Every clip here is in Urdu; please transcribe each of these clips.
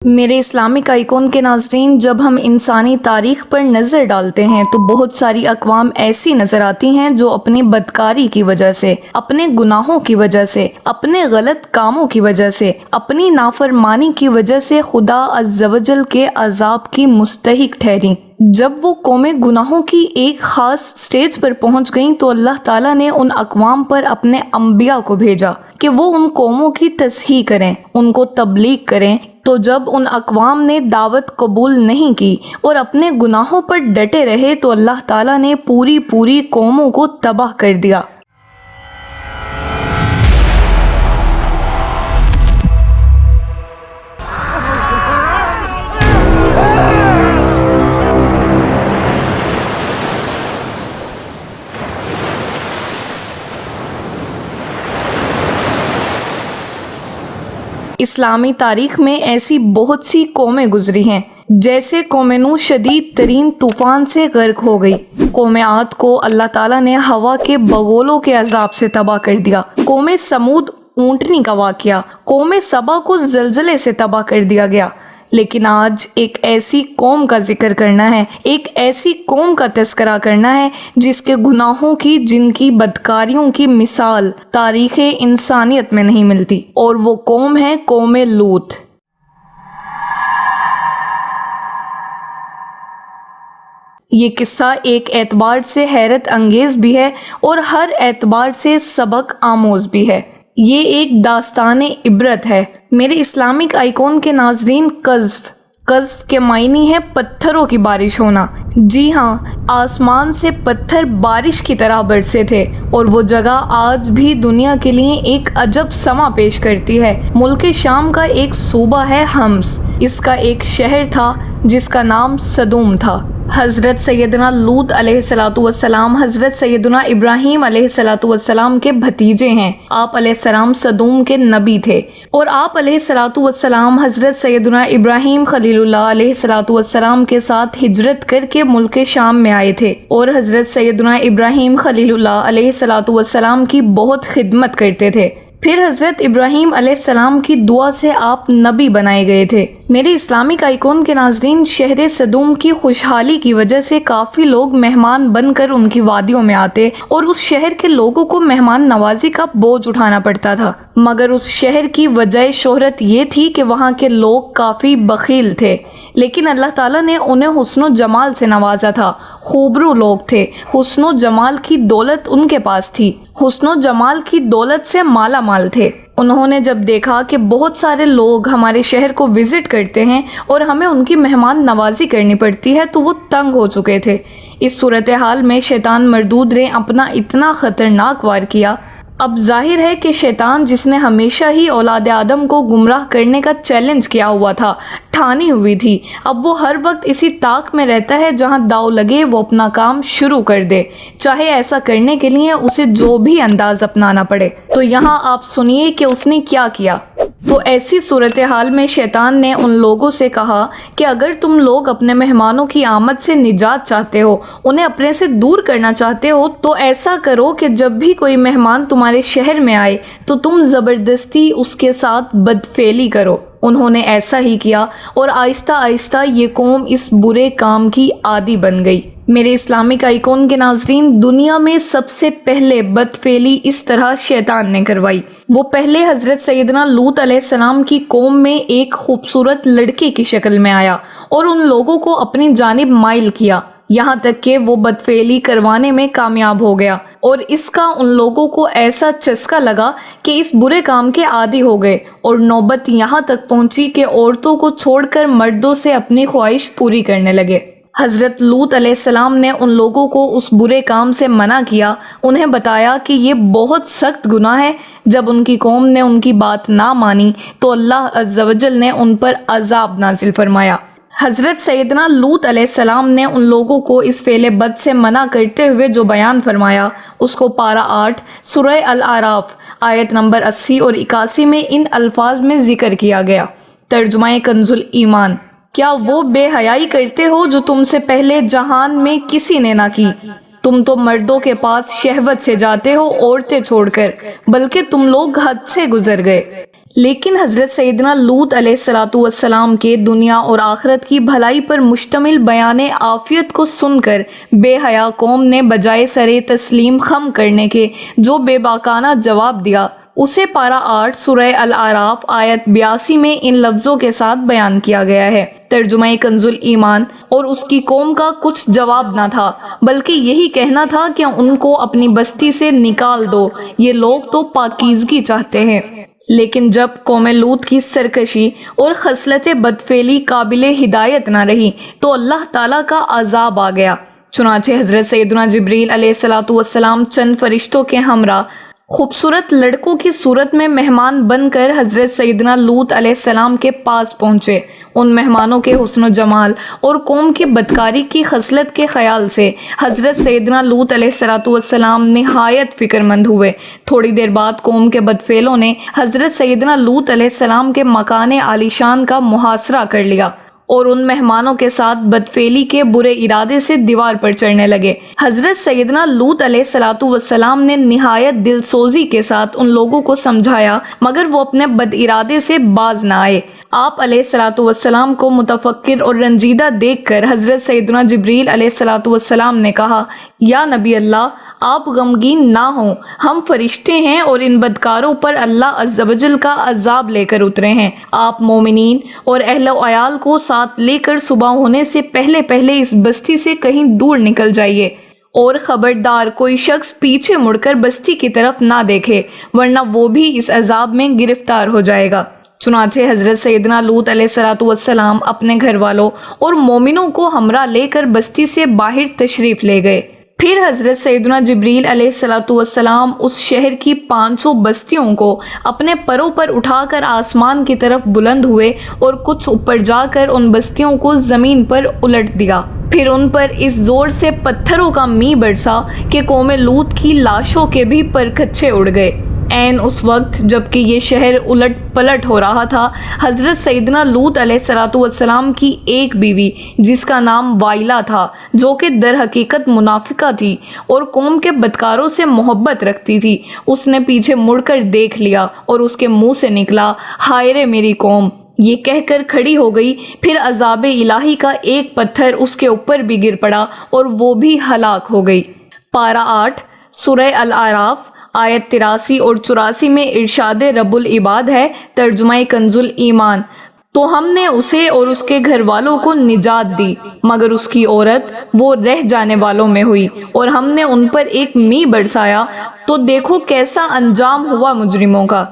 میرے اسلامک آئیکن کے ناظرین، جب ہم انسانی تاریخ پر نظر ڈالتے ہیں تو بہت ساری اقوام ایسی نظر آتی ہیں جو اپنی بدکاری کی وجہ سے، اپنے گناہوں کی وجہ سے، اپنے غلط کاموں کی وجہ سے، اپنی نافرمانی کی وجہ سے خدا عز و جل کے عذاب کی مستحق ٹھہریں۔ جب وہ قومیں گناہوں کی ایک خاص سٹیج پر پہنچ گئیں تو اللہ تعالیٰ نے ان اقوام پر اپنے انبیاء کو بھیجا کہ وہ ان قوموں کی تصحیح کریں، ان کو تبلیغ کریں۔ تو جب ان اقوام نے دعوت قبول نہیں کی اور اپنے گناہوں پر ڈٹے رہے تو اللہ تعالیٰ نے پوری قوموں کو تباہ کر دیا۔ اسلامی تاریخ میں ایسی بہت سی قومیں گزری ہیں، جیسے قوم نوح شدید ترین طوفان سے غرق ہو گئی، قوم عاد کو اللہ تعالیٰ نے ہوا کے بغولوں کے عذاب سے تباہ کر دیا، قوم سمود اونٹنی کا واقعہ، قوم سبا کو زلزلے سے تباہ کر دیا گیا۔ لیکن آج ایک ایسی قوم کا ذکر کرنا ہے، ایک ایسی قوم کا تذکرہ کرنا ہے جس کے گناہوں کی، جن کی بدکاریوں کی مثال تاریخ انسانیت میں نہیں ملتی، اور وہ قوم ہے قوم لوط۔ یہ قصہ ایک اعتبار سے حیرت انگیز بھی ہے اور ہر اعتبار سے سبق آموز بھی ہے۔ یہ ایک داستان عبرت ہے۔ میرے اسلامک آئیکن کے ناظرین، قذف کے معنی ہے پتھروں کی بارش ہونا۔ جی ہاں، آسمان سے پتھر بارش کی طرح برسے تھے، اور وہ جگہ آج بھی دنیا کے لیے ایک عجب سما پیش کرتی ہے۔ ملک شام کا ایک صوبہ ہے حمص، اس کا ایک شہر تھا جس کا نام سدوم تھا۔ حضرت سیدنا لوط علیہ السلام حضرت سیدنا ابراہیم علیہ السلام کے بھتیجے ہیں۔ آپ علیہ السلام سدوم کے نبی تھے، اور آپ علیہ السلام حضرت سیدنا ابراہیم خلیل اللہ علیہ السلام کے ساتھ ہجرت کر کے ملک شام میں آئے تھے، اور حضرت سیدنا ابراہیم خلیل اللہ علیہ السلام کی بہت خدمت کرتے تھے۔ پھر حضرت ابراہیم علیہ السلام کی دعا سے آپ نبی بنائے گئے تھے۔ میرے اسلامک آئیکن کے ناظرین، شہر سدوم کی خوشحالی کی وجہ سے کافی لوگ مہمان بن کر ان کی وادیوں میں آتے، اور اس شہر کے لوگوں کو مہمان نوازی کا بوجھ اٹھانا پڑتا تھا۔ مگر اس شہر کی وجہ شہرت یہ تھی کہ وہاں کے لوگ کافی بخیل تھے، لیکن اللہ تعالیٰ نے انہیں حسن و جمال سے نوازا تھا۔ خوبرو لوگ تھے، حسن و جمال کی دولت ان کے پاس تھی، حسن و جمال کی دولت سے مالا مال تھے۔ انہوں نے جب دیکھا کہ بہت سارے لوگ ہمارے شہر کو وزٹ کرتے ہیں اور ہمیں ان کی مہمان نوازی کرنی پڑتی ہے تو وہ تنگ ہو چکے تھے۔ اس صورتحال میں شیطان مردود نے اپنا اتنا خطرناک وار کیا۔ اب ظاہر ہے کہ شیطان، جس نے ہمیشہ ہی اولاد آدم کو گمراہ کرنے کا چیلنج کیا ہوا تھا، ٹھانی ہوئی تھی، اب وہ ہر وقت اسی طاق میں رہتا ہے جہاں داؤ لگے وہ اپنا کام شروع کر دے، چاہے ایسا کرنے کے لیے اسے جو بھی انداز اپنانا پڑے۔ تو یہاں آپ سنیے کہ اس نے کیا کیا۔ تو ایسی صورتحال میں شیطان نے ان لوگوں سے کہا کہ اگر تم لوگ اپنے مہمانوں کی آمد سے نجات چاہتے ہو، انہیں اپنے سے دور کرنا چاہتے ہو، تو ایسا کرو کہ جب بھی کوئی مہمان تمہارے شہر میں آئے تو تم زبردستی اس کے ساتھ بدفعلی کرو۔ انہوں نے ایسا ہی کیا، اور آہستہ آہستہ یہ قوم اس برے کام کی عادی بن گئی۔ میرے اسلامک آئیکن کے ناظرین، دنیا میں سب سے پہلے بدفعلی اس طرح شیطان نے کروائی۔ وہ پہلے حضرت سیدنا لوط علیہ السلام کی قوم میں ایک خوبصورت لڑکے کی شکل میں آیا اور ان لوگوں کو اپنی جانب مائل کیا، یہاں تک کہ وہ بدفعلی کروانے میں کامیاب ہو گیا، اور اس کا ان لوگوں کو ایسا چسکا لگا کہ اس برے کام کے عادی ہو گئے، اور نوبت یہاں تک پہنچی کہ عورتوں کو چھوڑ کر مردوں سے اپنی خواہش پوری کرنے لگے۔ حضرت لوط علیہ السلام نے ان لوگوں کو اس برے کام سے منع کیا، انہیں بتایا کہ یہ بہت سخت گناہ ہے۔ جب ان کی قوم نے ان کی بات نہ مانی تو اللہ عز و جل نے ان پر عذاب نازل فرمایا۔ حضرت سیدنا لوط علیہ السلام نے ان لوگوں کو اس فعل بد سے منع کرتے ہوئے جو بیان فرمایا، اس کو پارہ 8 سورہ الاعراف آیت نمبر 80 اور 81 میں ان الفاظ میں ذکر کیا گیا۔ ترجمہ کنز الایمان: کیا وہ بے حیائی کرتے ہو جو تم سے پہلے جہان میں کسی نے نہ کی؟ تم تو مردوں کے پاس شہوت سے جاتے ہو عورتیں چھوڑ کر، بلکہ تم لوگ حد سے گزر گئے۔ لیکن حضرت سیدنا لوط علیہ السلام کے دنیا اور آخرت کی بھلائی پر مشتمل بیان عافیت کو سن کر بے حیا قوم نے بجائے سرے تسلیم خم کرنے کے جو بے باکانہ جواب دیا، اسے پارہ 8 سورہ الاعراف آیت 82 میں ان لفظوں کے ساتھ بیان کیا گیا ہے۔ ترجمہ کنز ایمان: اور اس کی قوم کا کچھ جواب نہ تھا بلکہ یہی کہنا تھا کہ ان کو اپنی بستی سے نکال دو، یہ لوگ تو پاکیزگی چاہتے ہیں۔ لیکن جب قوم لوط کی سرکشی اور خصلت بدفعلی قابل ہدایت نہ رہی تو اللہ تعالیٰ کا عذاب آ گیا۔ چنانچہ حضرت سیدنا جبریل علیہ السلام چند فرشتوں کے ہمراہ خوبصورت لڑکوں کی صورت میں مہمان بن کر حضرت سیدنا لوط علیہ السلام کے پاس پہنچے۔ ان مہمانوں کے حسن و جمال اور قوم کی بدکاری کی خصلت کے خیال سے حضرت سیدنا لوط علیہ السلام نہایت فکر مند ہوئے۔ تھوڑی دیر بعد قوم کے بدفعلوں نے حضرت سیدنا لوط علیہ السلام کے مکان عالیشان کا محاصرہ کر لیا اور ان مہمانوں کے ساتھ بدفعلی کے برے ارادے سے دیوار پر چڑھنے لگے۔ حضرت سیدنا لوط علیہ السلام نے نہایت دل سوزی کے ساتھ ان لوگوں کو سمجھایا مگر وہ اپنے بد ارادے سے باز نہ آئے۔ آپ علیہ السلام کو متفکر اور رنجیدہ دیکھ کر حضرت سیدنا جبریل علیہ السلام نے کہا، یا نبی اللہ، آپ غمگین نہ ہوں، ہم فرشتے ہیں اور ان بدکاروں پر اللہ عز و جل کا عذاب لے کر اترے ہیں۔ آپ مومنین اور اہل و عیال کو ساتھ لے کر صبح ہونے سے پہلے اس بستی سے کہیں دور نکل جائیے، اور خبردار کوئی شخص پیچھے مڑ کر بستی کی طرف نہ دیکھے ورنہ وہ بھی اس عذاب میں گرفتار ہو جائے گا۔ چنانچہ حضرت سیدنا لوط علیہ السلام اپنے گھر والوں اور مومنوں کو ہمراہ لے کر بستی سے باہر تشریف لے گئے۔ پھر حضرت سیدنا جبریل علیہ السلام اس شہر کی 500 بستیوں کو اپنے پروں پر اٹھا کر آسمان کی طرف بلند ہوئے اور کچھ اوپر جا کر ان بستیوں کو زمین پر الٹ دیا۔ پھر ان پر اس زور سے پتھروں کا می برسا کہ قوم لوط کی لاشوں کے بھی پرکچے اڑ گئے۔ عین اس وقت جبکہ یہ شہر الٹ پلٹ ہو رہا تھا، حضرت سیدنا لوط علیہ السلام کی ایک بیوی جس کا نام وائلہ تھا، جو کہ در حقیقت منافقہ تھی اور قوم کے بدکاروں سے محبت رکھتی تھی، اس نے پیچھے مڑ کر دیکھ لیا اور اس کے منہ سے نکلا، ہائے رے میری قوم! یہ کہہ کر کھڑی ہو گئی۔ پھر عذاب الہی کا ایک پتھر اس کے اوپر بھی گر پڑا اور وہ بھی ہلاک ہو گئی۔ پارہ 8 سورہ الاعراف آیت 83 اور 84 میں ارشاد رب العباد ہے۔ ترجمہ کنز ایمان: تو ہم نے اسے اور اس کے گھر والوں کو نجات دی مگر اس کی عورت وہ رہ جانے والوں میں ہوئی، اور ہم نے ان پر ایک می برسایا تو دیکھو کیسا انجام ہوا مجرموں کا۔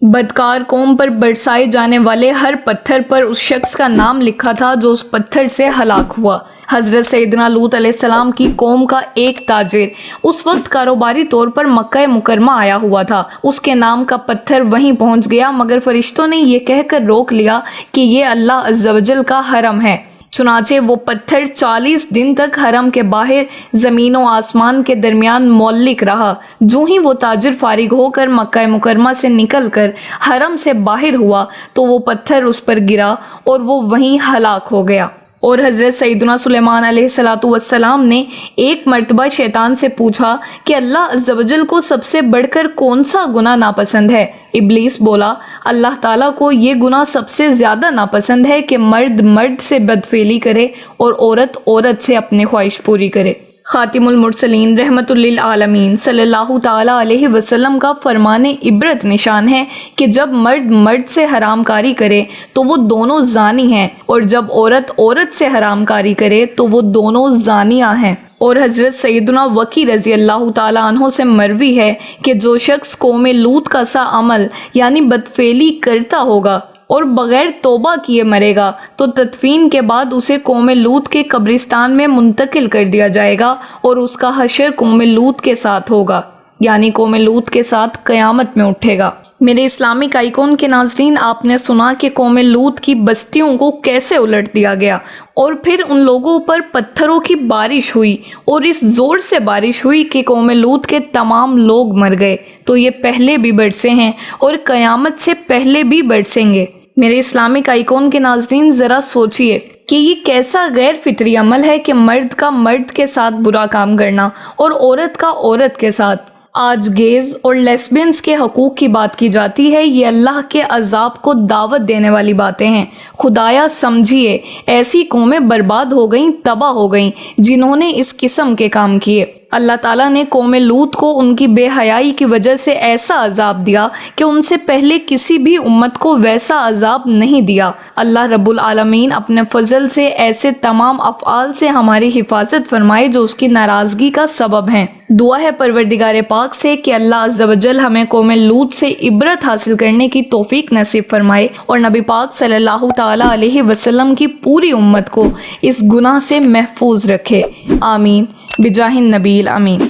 بدکار قوم پر برسائے جانے والے ہر پتھر پر اس شخص کا نام لکھا تھا جو اس پتھر سے ہلاک ہوا۔ حضرت سیدنا لوط علیہ السلام کی قوم کا ایک تاجر اس وقت کاروباری طور پر مکہ مکرمہ آیا ہوا تھا، اس کے نام کا پتھر وہیں پہنچ گیا مگر فرشتوں نے یہ کہہ کر روک لیا کہ یہ اللہ عز و جل کا حرم ہے۔ چنانچہ وہ پتھر 40 دن تک حرم کے باہر زمین و آسمان کے درمیان معلق رہا۔ جو ہی وہ تاجر فارغ ہو کر مکہ مکرمہ سے نکل کر حرم سے باہر ہوا تو وہ پتھر اس پر گرا اور وہ وہیں ہلاک ہو گیا۔ اور حضرت سیدنا سلیمان علیہ السلام نے ایک مرتبہ شیطان سے پوچھا کہ اللہ عز و جل کو سب سے بڑھ کر کون سا گناہ ناپسند ہے؟ ابلیس بولا، اللہ تعالیٰ کو یہ گناہ سب سے زیادہ ناپسند ہے کہ مرد مرد سے بدفعلی کرے اور عورت عورت سے اپنی خواہش پوری کرے۔ خاتم المرسلین رحمت للعالمین صلی اللہ تعالیٰ علیہ وسلم کا فرمان عبرت نشان ہے کہ جب مرد مرد سے حرام کاری کرے تو وہ دونوں زانی ہیں، اور جب عورت عورت سے حرام کاری کرے تو وہ دونوں زانیہ ہیں۔ اور حضرت سیدنا وکی رضی اللہ تعالیٰ عنہ سے مروی ہے کہ جو شخص قوم لوط کا سا عمل یعنی بدفعلی کرتا ہوگا اور بغیر توبہ کیے مرے گا تو تدفین کے بعد اسے قوم لوط کے قبرستان میں منتقل کر دیا جائے گا اور اس کا حشر قوم لوط کے ساتھ ہوگا، یعنی قوم لوط کے ساتھ قیامت میں اٹھے گا۔ میرے اسلامک آئیکن کے ناظرین، آپ نے سنا کہ قوم لوط کی بستیوں کو کیسے الٹ دیا گیا اور پھر ان لوگوں پر پتھروں کی بارش ہوئی اور اس زور سے بارش ہوئی کہ قوم لوط کے تمام لوگ مر گئے۔ تو یہ پہلے بھی برسے ہیں اور قیامت سے پہلے بھی برسیں گے۔ میرے اسلامک آئیکن کے ناظرین، ذرا سوچئے کہ یہ کیسا غیر فطری عمل ہے کہ مرد کا مرد کے ساتھ برا کام کرنا اور عورت کا عورت کے ساتھ۔ آج گیز اور لیسبینز کے حقوق کی بات کی جاتی ہے، یہ اللہ کے عذاب کو دعوت دینے والی باتیں ہیں۔ خدایا سمجھیے، ایسی قومیں برباد ہو گئیں، تباہ ہو گئیں جنہوں نے اس قسم کے کام کیے۔ اللہ تعالیٰ نے قوم لوط کو ان کی بے حیائی کی وجہ سے ایسا عذاب دیا کہ ان سے پہلے کسی بھی امت کو ویسا عذاب نہیں دیا۔ اللہ رب العالمین اپنے فضل سے ایسے تمام افعال سے ہماری حفاظت فرمائے جو اس کی ناراضگی کا سبب ہیں۔ دعا ہے پروردگار پاک سے کہ اللہ عز و جل ہمیں قوم لوط سے عبرت حاصل کرنے کی توفیق نصیب فرمائے اور نبی پاک صلی اللہ تعالی علیہ وسلم کی پوری امت کو اس گناہ سے محفوظ رکھے، آمین بجاہ النبی الامین۔